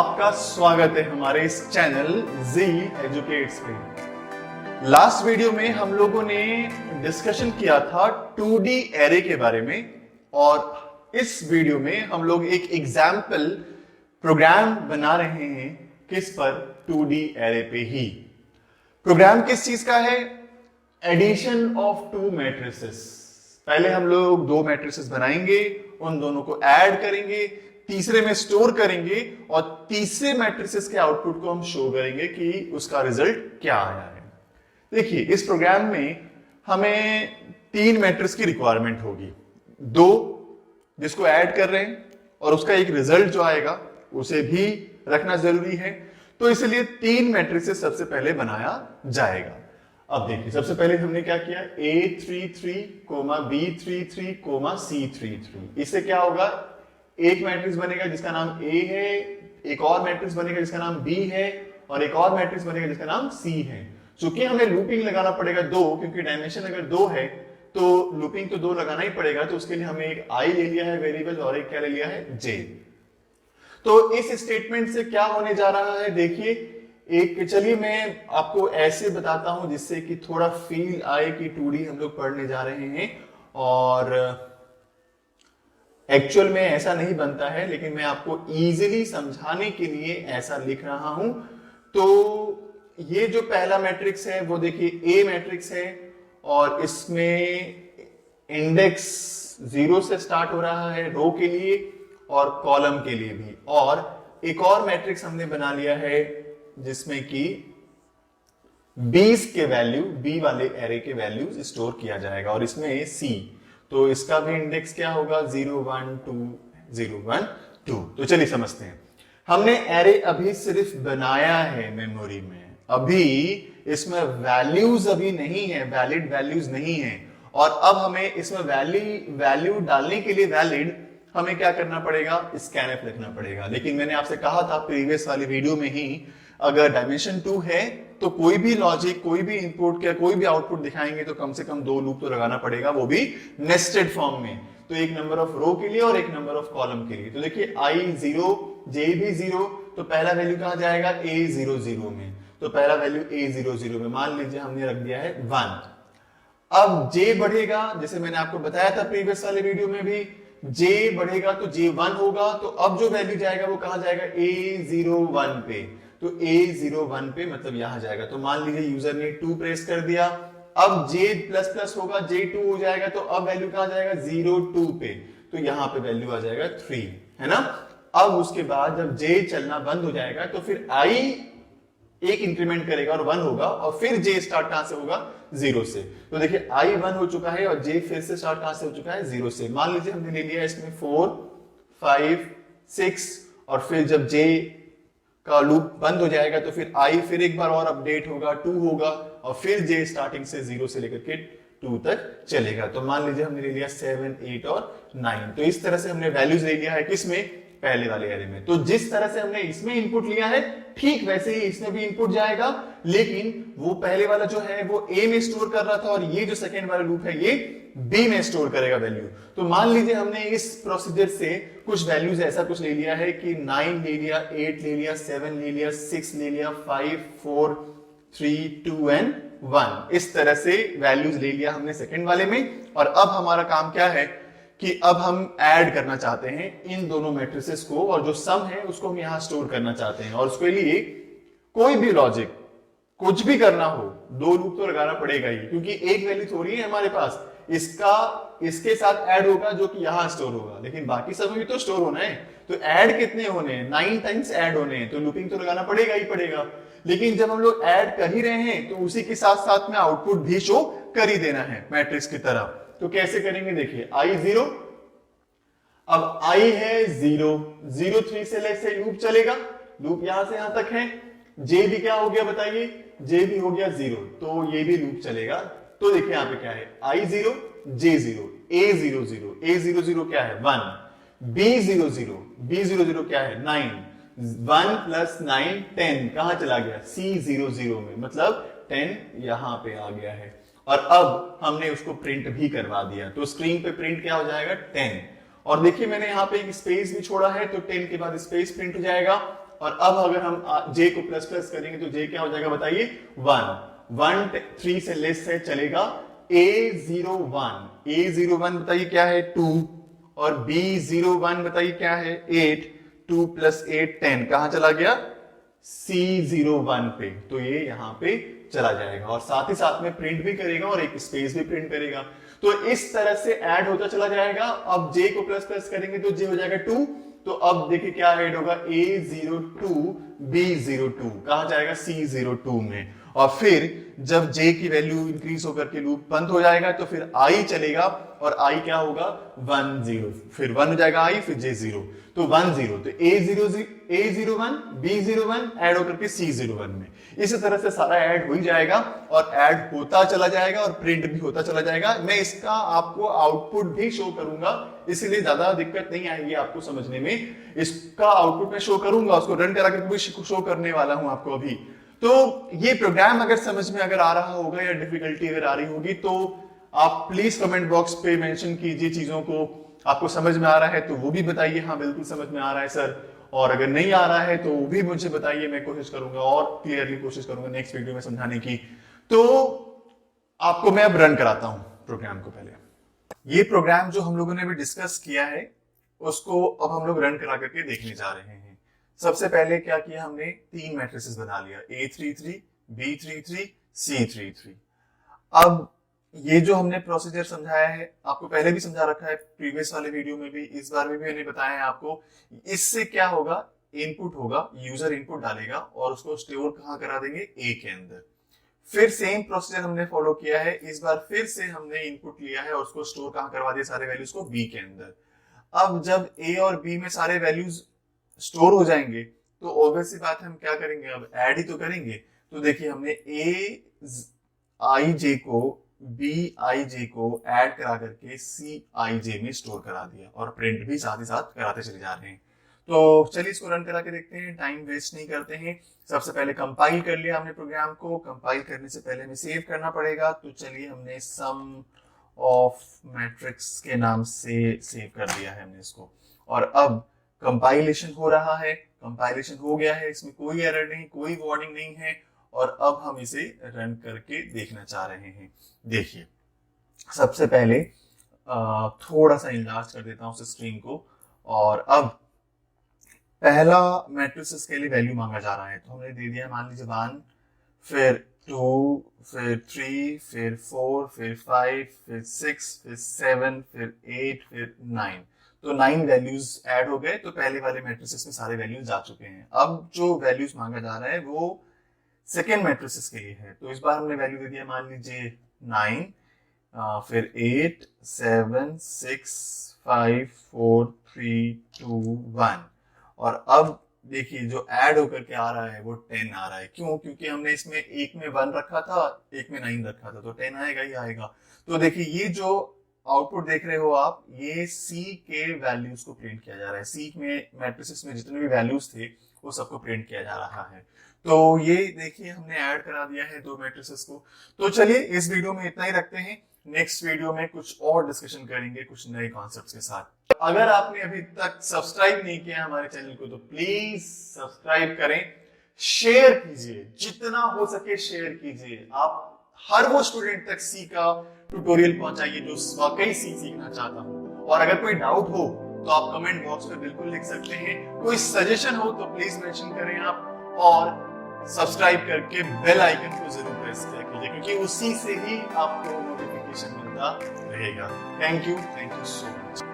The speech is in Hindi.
आपका स्वागत है हमारे इस चैनल जी एजुकेट्स पे। लास्ट वीडियो में हम लोगों ने डिस्कशन किया था 2D एरे के बारे में और इस वीडियो में हम लोग एक एग्जाम्पल प्रोग्राम बना रहे हैं। किस पर? 2D एरे पे ही। प्रोग्राम किस चीज का है? Addition of two matrices. पहले हम लोग दो मैट्रिसेस बनाएंगे, उन दोनों को ऐड करेंगे, तीसरे में स्टोर करेंगे और तीसरे मैट्रिसेस के आउटपुट को हम शो करेंगे कि उसका रिजल्ट क्या आया है। देखिए, इस प्रोग्राम में हमें तीन मैट्रिक्स की रिक्वायरमेंट होगी, दो जिसको ऐड कर रहे हैं और उसका एक रिजल्ट जो आएगा उसे भी रखना जरूरी है। तो इसलिए तीन मैट्रिसेस सबसे पहले बनाया जाएगा। अब देखिए, सबसे पहले हमने क्या किया, A33, B33, C33। इससे क्या होगा, एक मैट्रिक्स बनेगा जिसका नाम A है, एक और मैट्रिक्स बनेगा जिसका नाम B है और एक और मैट्रिक्स बनेगा जिसका नाम C है। चूंकि हमें लूपिंग लगाना पड़ेगा दो, क्योंकि डायमेंशन अगर दो है तो लूपिंग तो दो लगाना ही पड़ेगा। तो उसके लिए हमें एक I ले लिया है वेरिएबल और एक क्या ले लिया है, J। तो इस स्टेटमेंट से क्या होने जा रहा है, देखिए एक, चलिए मैं आपको ऐसे बताता हूं जिससे कि थोड़ा फील आए कि 2D हम लोग पढ़ने जा रहे हैं। और एक्चुअल में ऐसा नहीं बनता है, लेकिन मैं आपको इजीली समझाने के लिए ऐसा लिख रहा हूं। तो ये जो पहला मैट्रिक्स है वो देखिए A मैट्रिक्स है और इसमें इंडेक्स 0 से स्टार्ट हो रहा है रो के लिए और कॉलम के लिए भी। और एक और मैट्रिक्स हमने बना लिया है जिसमें कि 20 के वैल्यू, B वाले एरे के वैल्यूज स्टोर किया जाएगा और इसमें C, तो इसका भी इंडेक्स क्या होगा, 0 1 2 0 1 2। तो चलिए समझते हैं। हमने एरे अभी सिर्फ बनाया है मेमोरी में, अभी इसमें वैल्यूज अभी नहीं है, वैलिड वैल्यूज नहीं है। और अब हमें इसमें वैल्यू डालने के लिए वैलिड हमें क्या करना पड़ेगा, स्कैनफ लिखना पड़ेगा। लेकिन मैंने आपसे कहा था प्रीवियस वाली वीडियो में ही, अगर डायमेंशन 2 है तो कोई भी लॉजिक, कोई भी इनपुट या कोई भी आउटपुट दिखाएंगे तो कम से कम दो लूप तो लगाना पड़ेगा, वो भी नेस्टेड फॉर्म में। तो एक नंबर ऑफ रो के लिए और एक नंबर ऑफ कॉलम के लिए। तो देखिए I0, J भी 0, तो पहला वैल्यू कहां जाएगा, A00 में। तो पहला वैल्यू A00 में मान लीजिए हमने रख दिया है 1। अब J बढ़ेगा, जैसे मैंने आपको बताया था प्रीवियस वाले वीडियो में भी, J बढ़ेगा तो J1 होगा। तो अब जो वैल्यू जाएगा वो कहां जाएगा, A01 पे। तो A01 पे मतलब यहां जाएगा। तो मान लीजिए यूजर ने 2 प्रेस कर दिया, अब J++ होगा, J2 हो जाएगा, तो अब वैल्यू कहां जाएगा, 02 पे। तो यहां पे वैल्यू आ जाएगा 3, है ना। अब उसके बाद जब J चलना बंद हो जाएगा तो फिर I एक इंक्रीमेंट करेगा और 1 होगा और फिर J स्टार्ट कहां से होगा, 0 से। तो देखिए I 1 हो चुका है और J फिर से स्टार्ट कहां से हो चुका है, 0 से। मान लीजिए हमने ले लिया इसमें 4 5 6 और फिर जब J का लूप बंद हो जाएगा तो फिर I फिर एक बार और अपडेट होगा, 2 होगा और फिर J स्टार्टिंग से 0 से लेकर के 2 तक चलेगा। तो मान लीजिए हमने ले लिया 7 8 और 9। तो इस तरह से हमने वैल्यूज ले लिया है किसमें, पहले वाले एरे में। तो जिस तरह से हमने इसमें इनपुट लिया है ठीक वैसे ही इसमें भी इनपुट जाएगा, लेकिन वो पहले वाला जो है वो A में स्टोर कर रहा था और ये जो सेकेंड वाला लूप है ये B में स्टोर करेगा वैल्यू। तो मान लीजिए हमने इस प्रोसीजर से कुछ वैल्यूज ऐसा कुछ ले लिया है कि 9 ले लिया, 8 ले लिया, 7 ले लिया, 6 ले लिया, 5 4 3 2 एंड 1। इस तरह से वैल्यूज ले लिया हमने सेकेंड वाले में। और अब हमारा काम क्या है कि अब हम ऐड करना चाहते हैं इन दोनों मैट्रिसेस को और जो सम है उसको हम यहां स्टोर करना चाहते हैं। और उसके लिए कोई भी लॉजिक, कुछ भी करना हो, दो लूप तो लगाना पड़ेगा ही, क्योंकि एक वैल्यू थोड़ी है हमारे पास, इसका इसके साथ ऐड होगा जो कि यहां स्टोर होगा, लेकिन बाकी सब भी तो स्टोर होना है। तो ऐड कितने होने हैं, 9 टाइम्स ऐड होने हैं, तो लूपिंग तो लगाना पड़ेगा ही पड़ेगा। लेकिन जब हम लोग ऐड कर ही रहे हैं तो उसी के साथ साथ में आउटपुट भी शो कर ही देना है मैट्रिक्स की तरह। तो कैसे करेंगे, देखिए I0, अब I है 0 0 3 से लूप चलेगा, लूप यहां से यहां तक है। J भी क्या हो गया बताइए, J भी हो गया 0, तो ये भी लूप चलेगा। तो देखिए यहां पे क्या है, I0 J0 A00 A00 क्या है 1, B00 B00 क्या है 9, 1 + 9 10 कहां चला गया, C00 में, मतलब 10 यहां पे आ गया है। और अब हमने उसको प्रिंट भी करवा दिया, तो स्क्रीन पे प्रिंट क्या हो जाएगा 10। और देखिए मैंने यहाँ पे एक स्पेस भी छोड़ा है, तो 10 के बाद स्पेस प्रिंट हो जाएगा और अब अगर हम जे को प्लस प्लस करेंगे तो जे क्या हो जाएगा बताइए, 1 3 से लेस है चलेगा, A01 बताइए क्या है 2, और B01 बताइए क्या है 8, 2 + 8 10, कहां चला गया C01 पे, तो ये यहां पे चला जाएगा और साथ ही साथ में प्रिंट भी करेगा और एक स्पेस भी प्रिंट करेगा। तो इस तरह से ऐड होता चला जाएगा। अब जे को प्लस प्लस करेंगे तो जे हो जाएगा 2, तो अब देखिए क्या ऐड होगा, A02 B02 कहां जाएगा C02 में, और फिर जब j की वैल्यू इंक्रीज होकर के लूप बंद हो जाएगा तो फिर i चलेगा और i क्या होगा 10, फिर 1 हो जाएगा i, फिर j0, तो 10, तो A01 B01 ऐड होकर के C01 में। इसी तरह से सारा ऐड हो ही जाएगा और ऐड होता चला जाएगा और प्रिंट भी होता चला जाएगा। मैं इसका आपको आउटपुट भी शो करूंगा, इसीलिए ज्यादा दिक्कत नहीं आएगी आपको समझने में। इसका आउटपुट मैं शो करूंगा, उसको रन करा करके भी शो करने वाला हूं आपको अभी। तो ये प्रोग्राम अगर समझ में अगर आ रहा होगा या डिफिकल्टी अगर आ रही होगी तो आप प्लीज कमेंट बॉक्स पे मेंशन कीजिए चीजों को। आपको समझ में आ रहा है तो वो भी बताइए, हाँ बिल्कुल समझ में आ रहा है सर, और अगर नहीं आ रहा है तो वो भी मुझे बताइए, मैं कोशिश करूंगा और क्लियरली कोशिश करूंगा नेक्स्ट वीडियो में समझाने की। तो आपको मैं अब रन कराता हूं प्रोग्राम को। पहले ये प्रोग्राम जो हम लोगों ने भी डिस्कस किया है उसको अब हम लोग रन करा करके देखने जा रहे हैं। सबसे पहले क्या किया हमने, 3 मैट्रिसेस बना लिया, A33 B33 C33। अब ये जो हमने प्रोसीजर समझाया है आपको पहले भी समझा रखा है प्रीवियस वाले वीडियो में भी, इस बार में भी मैंने बताया है आपको। इससे क्या होगा, इनपुट होगा, यूजर इनपुट डालेगा और उसको स्टोर कहां करा देंगे, ए के अंदर। फिर सेम प्रोसीजर हमने फॉलो किया है, इस बार फिर से हमने इनपुट लिया है और उसको स्टोर कहां करवा दिया, सारे वैल्यूज को बी के अंदर। अब जब ए और बी में सारे वैल्यूज स्टोर हो जाएंगे तो ऑब्वियस सी बात है हम क्या करेंगे, अब ऐड ही तो करेंगे। तो देखिए हमने ए आई जे को बी आई जे को ऐड करा करके सी आई जे में स्टोर करा दिया और प्रिंट भी साथ ही साथ कराते चले जा रहे हैं। तो चलिए इसको रन करा के देखते हैं, टाइम वेस्ट नहीं करते हैं। सबसे पहले कंपाइल कर लिया हमने प्रोग्राम को, कंपाइल करने से पहले हमें सेव करना पड़ेगा। तो चलिए हमने सम ऑफ मैट्रिक्स के नाम से सेव कर दिया है हमने इसको, और अब कंपाइलेशन हो रहा है, कंपाइलेशन हो गया है, इसमें कोई एरर नहीं, कोई वार्निंग नहीं है, और अब हम इसे रन करके देखना चाह रहे हैं। देखिए सबसे पहले थोड़ा सा इनलार्ज कर देता हूं उस स्क्रीन को, और अब पहला मैट्रिसेस के लिए वैल्यू मांगा जा रहा है तो हमने दे दिया, मान लीजिए 1, फिर 2, फिर 3, फिर 4, फिर 5, फिर 6, फिर 7, फिर 8, फिर 9। तो 9 वैल्यूज ऐड हो गए, तो पहले वाले मैट्रिसेस में सारे वैल्यूज आ चुके हैं। अब जो वैल्यूज मांगा जा रहा है वो सेकेंड मैट्रिसेस के लिए है, तो इस बार हमने वैल्यू दे दिया, मान लीजिए 9, फिर 8, 7, 6, 5, 4, 3, 2, 1। और अब देखिए जो ऐड होकर के आ रहा है वो 10 आ रहा है। क्यों? क्योंकि हमने इसमें एक में 1 रखा था, एक में 9 रखा था, तो 10 आएगा ही आएगा। तो देखिए ये जो आउटपुट देख रहे हो आप, ये सी के वैल्यूज को प्रिंट किया जा रहा है। सी में मैट्रिसेस में जितने भी वैल्यूज थे वो सबको प्रिंट किया जा रहा है। तो ये देखिए हमने ऐड करा दिया है 2 मैट्रिसेस को। तो चलिए इस वीडियो में इतना ही रखते हैं, नेक्स्ट वीडियो में कुछ और डिस्कशन करेंगे कुछ नए कॉन्सेप्ट्स के साथ। अगर आपने अभी तक सब्सक्राइब नहीं किया हमारे चैनल को तो प्लीज सब्सक्राइब करें, शेयर कीजिए, जितना हो सके शेयर कीजिए। आप हर वो स्टूडेंट तक सी का ट्यूटोरियल पहुंचाइए जो वाकई सी सीखना चाहता हूं। और अगर कोई डाउट हो तो आप कमेंट बॉक्स में बिल्कुल लिख सकते हैं, कोई सजेशन हो तो प्लीज मेंशन करें आप, और सब्सक्राइब करके बेल आइकन को जरूर प्रेस कीजिए क्योंकि उसी से ही आपको नोटिफिकेशन मिलता रहेगा। Thank you so much.